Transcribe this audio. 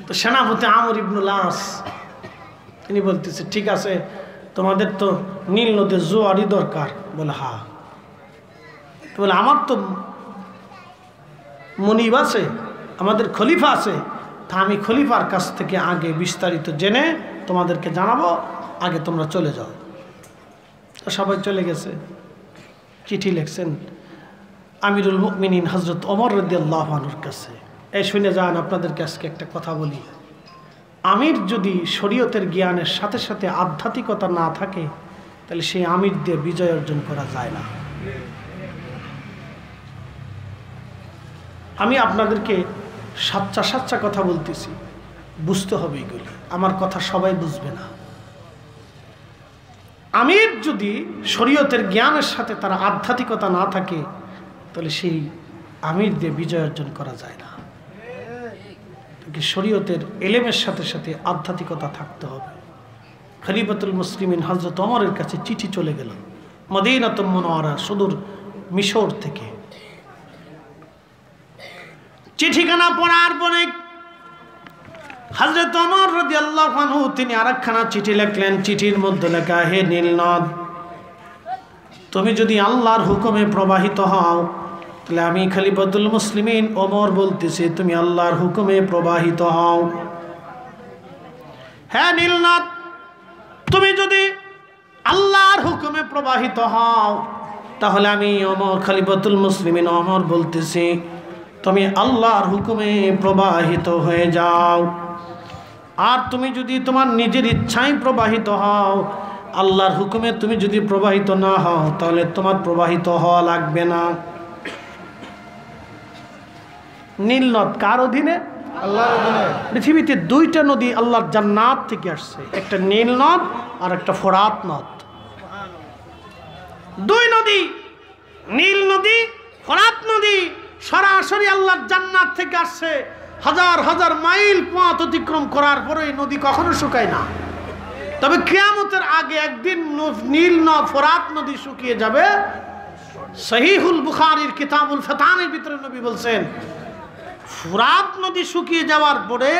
তো সেনাপতি আমর ইবনুল আস তিনি বলতেছে, ঠিক আছে, তোমাদের তো নীল নদের জোয়ারি দরকার। বলে হ্যাঁ। বলে আমার তো মনিব আছে, আমাদের খলিফা আছে, তা আমি খলিফার কাছ থেকে আগে বিস্তারিত জেনে তোমাদেরকে জানাবো, আগে তোমরা চলে যাও। তো সবাই চলে গেছে। চিঠি লিখছেন আমিরুল মুমিনিন হযরত ওমর রাদিয়াল্লাহু আনহুর কাছে। এই শুনে যান, আপনাদেরকে আজকে একটা কথা বলি। আমির যদি শরীয়তের জ্ঞানের সাথে সাথে আধ্যাত্মিকতা না থাকে, তাহলে সেই আমির দিয়ে বিজয় অর্জন করা যায় না। আমি আপনাদেরকে সাচ্চা সাচ্চা কথা বলতেছি, বুঝতে হবে এগুলি। আমার কথা সবাই বুঝবে না। আমির যদি শরীয়তের জ্ঞানের সাথে তার আধ্যাত্মিকতা না থাকে, তাহলে সেই আমির দিয়ে বিজয় অর্জন করা যায় না। শরীয়তের এলেমের সাথে সাথে আধ্যাত্মিকতা থাকতে হবে। খলিফাতুল মুসলিমিন হযরত ওমরের কাছে চিঠি চলে গেল মদিনাতুল মুনাওয়ারা, সুদূর মিশর থেকে। চিঠিখানা পড়ার পরে হযরত ওমর রাদিয়াল্লাহু আনহু তিনি আরেকখানা চিঠি লিখলেন। চিঠির মধ্যে লেখা, হে নীলনদ, তুমি যদি আল্লাহর হুকুমে প্রবাহিত হও, তাহলে আমি খলিফাতুল মুসলিমিন ওমর বলতেছি, তুমি আল্লাহর হুকুমে প্রবাহিত হও। হ্যাঁ নীলনদ, তুমি যদি আল্লাহর হুকুমে প্রবাহিত হও, তাহলে আমি ওমর খলিফাতুল মুসলিমিন ওমর বলতেছি, তুমি আল্লাহর হুকুমে প্রবাহিত হয়ে যাও। আর তুমি যদি তোমার নিজের ইচ্ছায় প্রবাহিত হও, আল্লাহর হুকুমে তুমি যদি প্রবাহিত না হও, তাহলে তোমার প্রবাহিত হওয়া লাগবে না। নীল নদ কার অধীনে? আল্লাহর অধীনে। পৃথিবীতে দুইটা নদী আল্লাহর জান্নাত থেকে আসছে, একটা নীল নদ আর একটা ফোরাত নদ। দুই নদী, নীল নদী, ফোরাত নদী, সরাসরি আল্লাহর জান্নাত থেকে আসছে। হাজার হাজার মাইল পথ অতিক্রম করার পরে এই নদী কখনো শুকায় না। তবে কিয়ামতের আগে একদিন নীল নদ, ফোরাত নদী শুকিয়ে যাবে। সহিহুল বুখারীর কিতাবুল ফিতানের ভিতরে নবী বলছেন, ফোরাত নদী শুকিয়ে যাওয়ার পরে